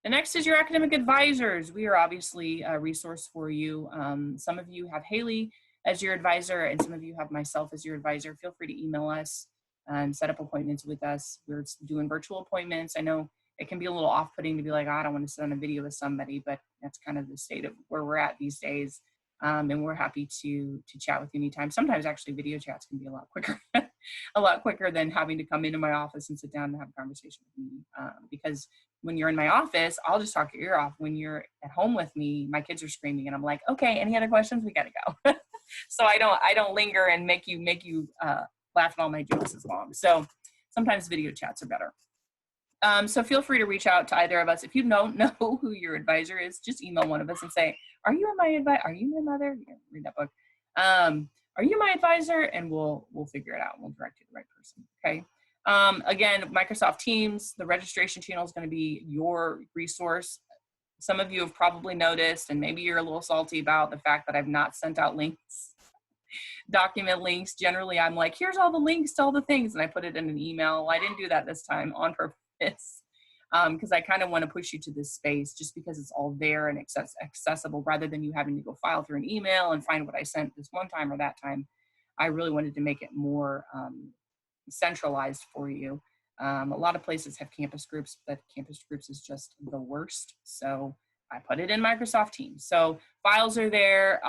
The next is your academic advisors. We are obviously a resource for you. Some of you have Haley as your advisor, and some of you have myself as your advisor. Feel free to email us and set up appointments with us. We're doing virtual appointments. I know it can be a little off-putting to be like, oh, I don't want to sit on a video with somebody, but that's kind of the state of where we're at these days. And we're happy to chat with you anytime. Sometimes actually video chats can be a lot quicker, a lot quicker than having to come into my office and sit down and have a conversation with me. Because when you're in my office, I'll just talk your ear off. When you're at home with me, my kids are screaming and I'm like, okay, any other questions? We gotta go. So I don't linger and make you laugh at all my jokes as long. So sometimes video chats are better. So feel free to reach out to either of us. If you don't know who your advisor is, just email one of us and say, are you my advisor? Are you my mother? Yeah, read that book. Are you my advisor? And we'll figure it out. We'll direct you to the right person. Okay. Again, Microsoft Teams, the registration channel is going to be your resource. Some of you have probably noticed, and maybe you're a little salty about the fact that I've not sent out links, document links. Generally, I'm like, here's all the links to all the things, and I put it in an email. I didn't do that this time on purpose. Because I kind of want to push you to this space just because it's all there and accessible rather than you having to go file through an email and find what I sent this one time or that time. I really wanted to make it more centralized for you. A lot of places have campus groups, but campus groups is just the worst. So I put it in Microsoft Teams. So files are there.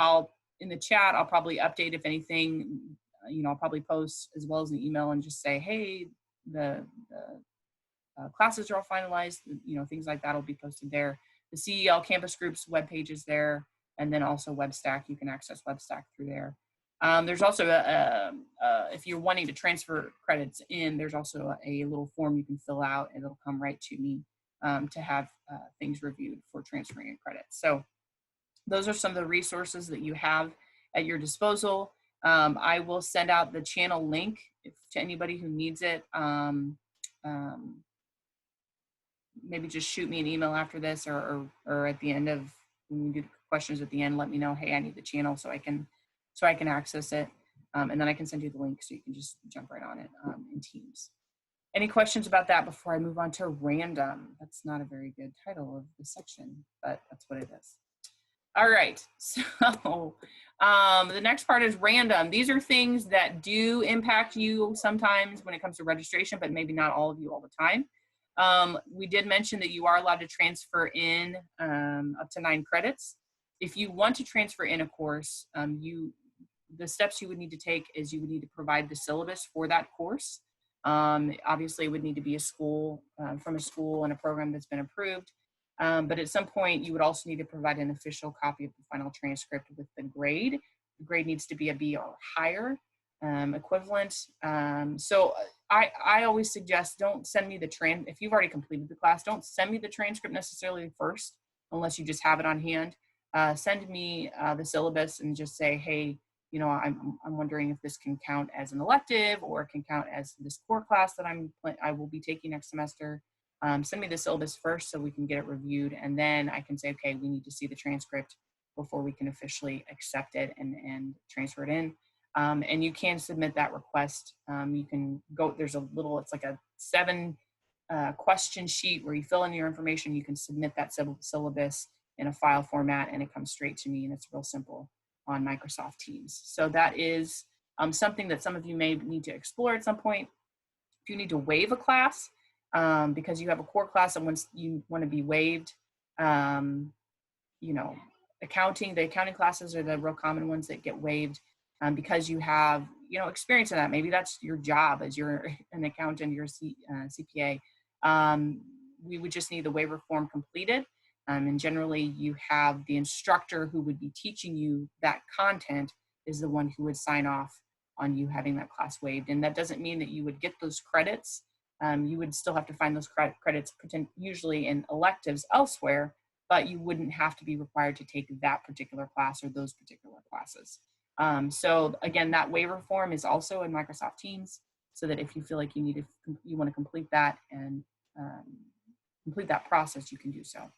In the chat, I'll probably update if anything, I'll probably post as well as an email and just say, hey, the classes are all finalized, things like that will be posted there. The CEL campus groups webpage is there, and then also WebStack. You can access WebStack through there. There's also, if you're wanting to transfer credits in, there's also a little form you can fill out, and it'll come right to me to have things reviewed for transferring in credits. So those are some of the resources that you have at your disposal. I will send out the channel link to anybody who needs it. Maybe just shoot me an email after this or at the end of, when we do questions at the end, let me know, hey, I need the channel so I can access it. And then I can send you the link so you can just jump right on it in Teams. Any questions about that before I move on to random? That's not a very good title of the section, but that's what it is. All right, so the next part is random. These are things that do impact you sometimes when it comes to registration, but maybe not all of you all the time. We did mention that you are allowed to transfer in up to 9 credits. If you want to transfer in a course, the steps you would need to take is you would need to provide the syllabus for that course. Obviously, it would need to be a school, from a school and a program that's been approved. But at some point, you would also need to provide an official copy of the final transcript with the grade. The grade needs to be a B or higher equivalent. So I always suggest don't send me the if you've already completed the class, don't send me the transcript necessarily first, unless you just have it on hand. Send me the syllabus and just say, hey, I'm wondering if this can count as an elective or can count as this core class that I will be taking next semester. Send me the syllabus first so we can get it reviewed, and then I can say, okay, we need to see the transcript before we can officially accept it and transfer it in. And you can submit that request. You can go, it's like a 7 question sheet where you fill in your information. You can submit that syllabus in a file format and it comes straight to me, and it's real simple on Microsoft Teams. So that is something that some of you may need to explore at some point. If you need to waive a class, because you have a core class and once you want to be waived, the accounting classes are the real common ones that get waived because you have, experience in that. Maybe that's your job as you're an accountant, you're a CPA. We would just need the waiver form completed. And generally you have the instructor who would be teaching you that content is the one who would sign off on you having that class waived. And that doesn't mean that you would get those credits. You would still have to find those credits usually in electives elsewhere, but you wouldn't have to be required to take that particular class or those particular classes. So again, that waiver form is also in Microsoft Teams, so that if you feel like you want to complete that and complete that process, you can do so.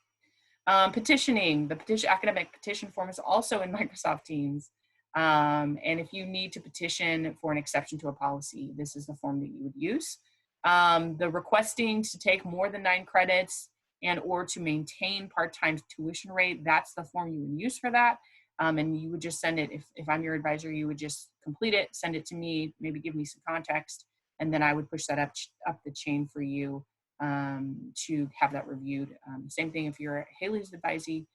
Petitioning, the academic petition form is also in Microsoft Teams. And if you need to petition for an exception to a policy, this is the form that you would use. The requesting to take more than 9 credits and or to maintain part-time tuition rate. That's the form you would use for that. And you would just send it, if I'm your advisor, you would just complete it, send it to me, maybe give me some context, and then I would push that up the chain for you to have that reviewed. Same thing if you're Haley's advisee,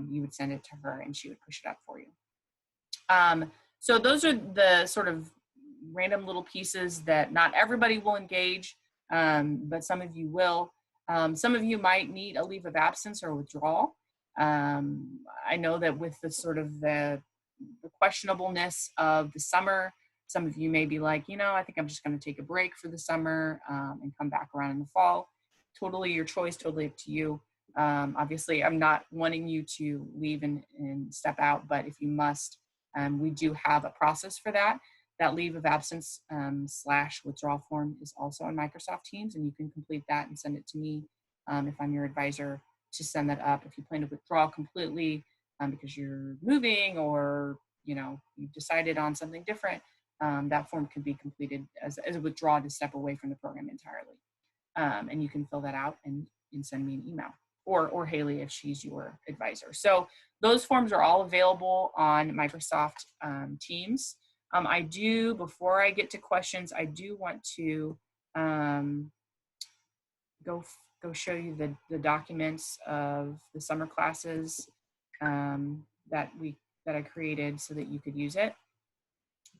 you would send it to her and she would push it up for you. So those are the sort of random little pieces that not everybody will engage, but some of you will. Some of you might need a leave of absence or withdrawal. I know that with the sort of the questionableness of the summer, some of you may be like, you know, I think I'm just going to take a break for the summer and come back around in the fall. Totally your choice, totally up to you. Obviously, I'm not wanting you to leave and step out, but if you must, we do have a process for that. That leave of absence / withdrawal form is also on Microsoft Teams, and you can complete that and send it to me if I'm your advisor to send that up. If you plan to withdraw completely because you're moving or you've decided on something different, that form can be completed as a withdrawal to step away from the program entirely. And you can fill that out and send me an email, or Haley if she's your advisor. So those forms are all available on Microsoft Teams. I do, before I get to questions, I do want to go show you the documents of the summer classes that I created so that you could use it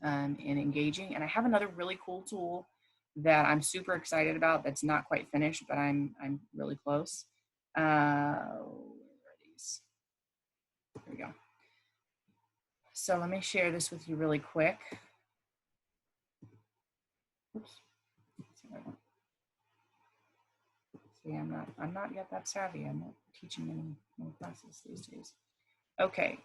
in engaging. And I have another really cool tool that I'm super excited about that's not quite finished, but I'm really close. Where are these? There we go. So let me share this with you really quick. Oops. See, I'm not yet that savvy. I'm not teaching any more classes these days. Okay.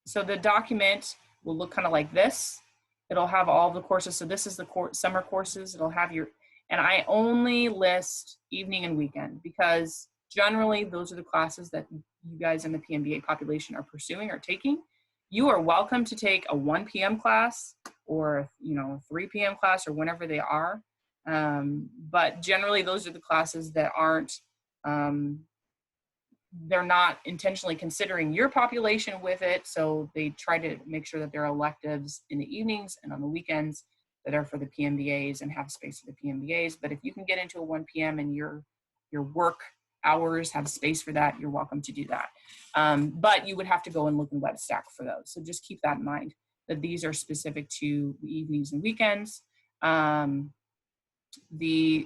So the document will look kind of like this. It'll have all the courses. So this is the summer courses. It'll have and I only list evening and weekend because generally those are the classes that you guys in the PMBA population are pursuing or taking. You are welcome to take a 1 p.m. class or, a 3 p.m. class or whenever they are. But generally those are the classes that aren't, they're not intentionally considering your population with it. So they try to make sure that there are electives in the evenings and on the weekends that are for the PMBAs and have space for the PMBAs. But if you can get into a 1 p.m. and your work hours have space for that, you're welcome to do that. But you would have to go and look in WebStack for those. So just keep that in mind, that these are specific to the evenings and weekends. The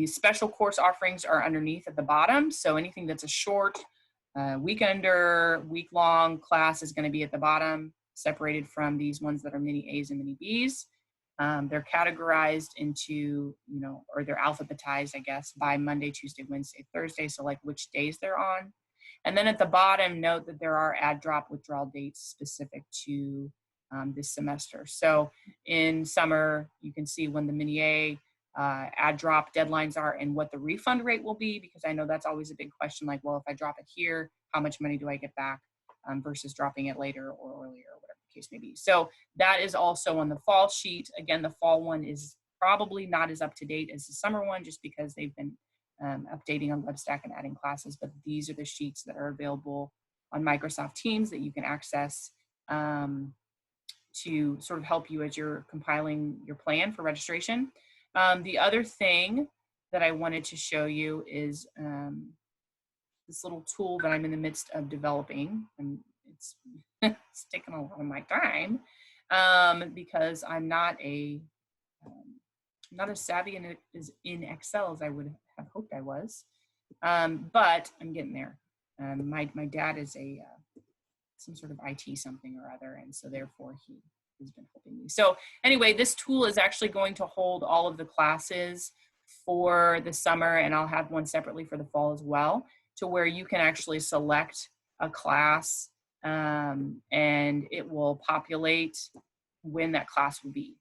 special course offerings are underneath at the bottom. So anything that's a short, weekender, week-long class is going to be at the bottom, separated from these ones that are mini A's and mini B's. They're categorized into, or they're alphabetized, I guess, by Monday, Tuesday, Wednesday, Thursday. So like which days they're on. And then at the bottom, note that there are add drop withdrawal dates specific to this semester. So in summer, you can see when the mini A add drop deadlines are and what the refund rate will be, because I know that's always a big question. Like, well, if I drop it here, how much money do I get back versus dropping it later or earlier, or whatever the case may be. So that is also on the fall sheet. Again, the fall one is probably not as up to date as the summer one, just because they've been updating on WebStack and adding classes. But these are the sheets that are available on Microsoft Teams that you can access to sort of help you as you're compiling your plan for registration. The other thing that I wanted to show you is this little tool that I'm in the midst of developing, and it's taken a lot of my time because I'm not as savvy in Excel as I would have hoped I was, but I'm getting there. My dad is some sort of IT something or other, and so therefore he has been helping me. So anyway, this tool is actually going to hold all of the classes for the summer, and I'll have one separately for the fall as well, to where you can actually select a class and it will populate when that class will be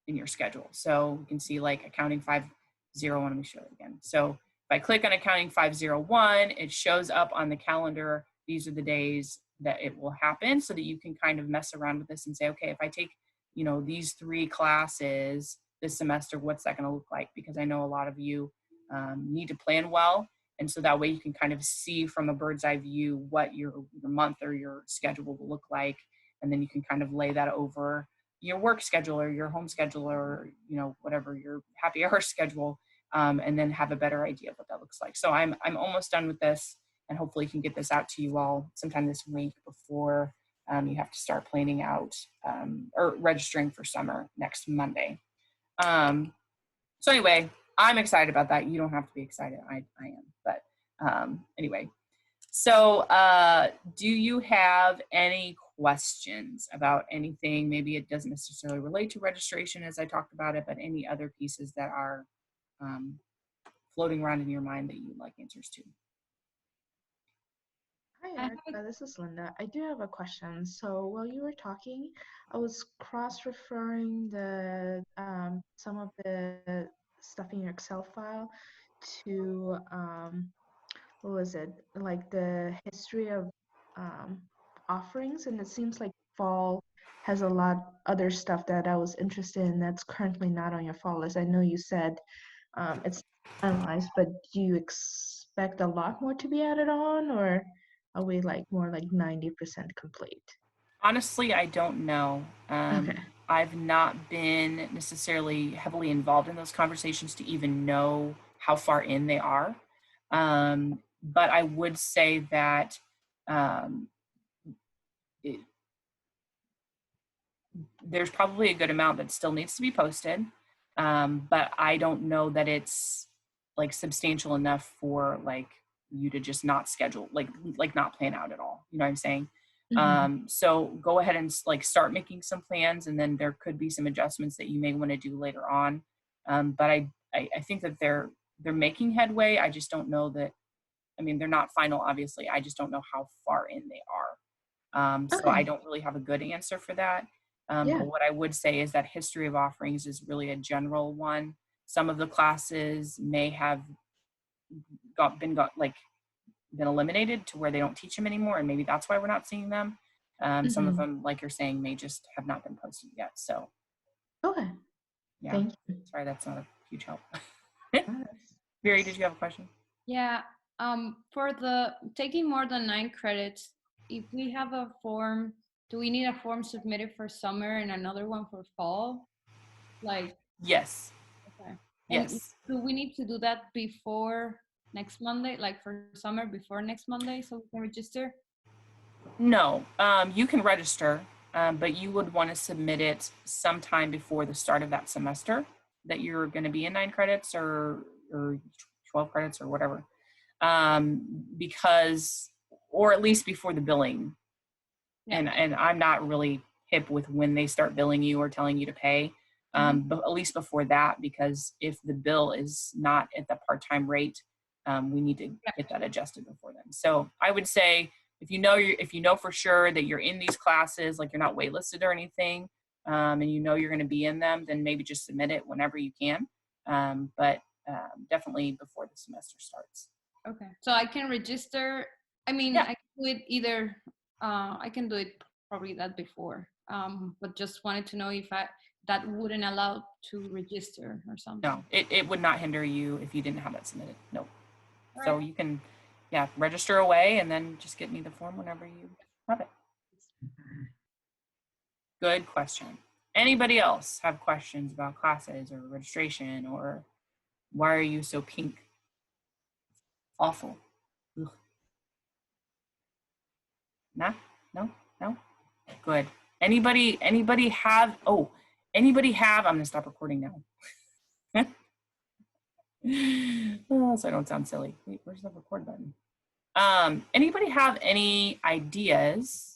in your schedule. So you can see like accounting 501, let me show it again. So if I click on accounting 501, it shows up on the calendar. These are the days that it will happen, so that you can kind of mess around with this and say, okay, if I take, these 3 classes this semester, what's that going to look like? Because I know a lot of you need to plan well And so that way you can kind of see from a bird's eye view what your month or your schedule will look like. And then you can kind of lay that over your work schedule or your home schedule or, whatever your happy hour schedule, and then have a better idea of what that looks like. So I'm almost done with this, and hopefully can get this out to you all sometime this week before you have to start planning out or registering for summer next Monday. So anyway, I'm excited about that. You don't have to be excited. I am. But anyway, so do you have any questions about anything? Maybe it doesn't necessarily relate to registration as I talked about it, but any other pieces that are floating around in your mind that you would like answers to? Hi, Erica. This is Linda. I do have a question. So while you were talking, I was cross-referring the some of the stuff in your Excel file to what was it? Like the history of offerings, and it seems like fall has a lot other stuff that I was interested in that's currently not on your fall list. I know you said it's finalized, but do you expect a lot more to be added on, or are we like more like 90% complete? Honestly, I don't know. Okay. I've not been necessarily heavily involved in those conversations to even know how far in they are. But I would say that um, it, there's probably a good amount that still needs to be posted. But I don't know that it's like substantial enough for like you to just not schedule, like not plan out at all. You know what I'm saying? Hmm. So go ahead and like start making some plans, and then there could be some adjustments that you may want to do later on. But I think that they're making headway. I just don't know that. I mean, they're not final, obviously. I just don't know how far in they are. So I Okay. don't really have a good answer for that. Yeah. But what I would say is that history of offerings is really a general one. Some of the classes may have been eliminated to where they don't teach them anymore, and maybe that's why we're not seeing them. Some of Hmm. them, like you're saying, may just have not been posted yet. So Okay. yeah, Thank you. sorry, that's not a huge help. That's- Mary, did you have a question? Yeah, for the taking more than 9 credits, if we have a form, do we need a form submitted for summer and another one for fall? Like, Yes. okay. And Yes. do we need to do that before next Monday, like for summer before next Monday, so we can register? No, you can register, but you would want to submit it sometime before the start of that semester that you're going to be in 9 credits or 12 credits or whatever, because, or at least before the billing. Yeah. And I'm not really hip with when they start billing you or telling you to pay, but at least before that, because if the bill is not at the part-time rate, we need to get that adjusted before then. So I would say if you know for sure that you're in these classes, like you're not waitlisted or anything, and you know you're going to be in them, then maybe just submit it whenever you can, but definitely before the semester starts. Okay. So I can register. I mean, Yeah. I can do it either. I can do it probably that before. But just wanted to know if that wouldn't allow to register or something. No, it would not hinder you if you didn't have that submitted. No. All So right. you can, yeah, register away and then just get me the form whenever you have it. Good question. Anybody else have questions about classes or registration or why are you so pink? Awful. Ugh. Nah? No? No? Good. Anybody have, I'm gonna stop recording now. Oh, so I don't sound silly. Wait, where's the record button? Anybody have any ideas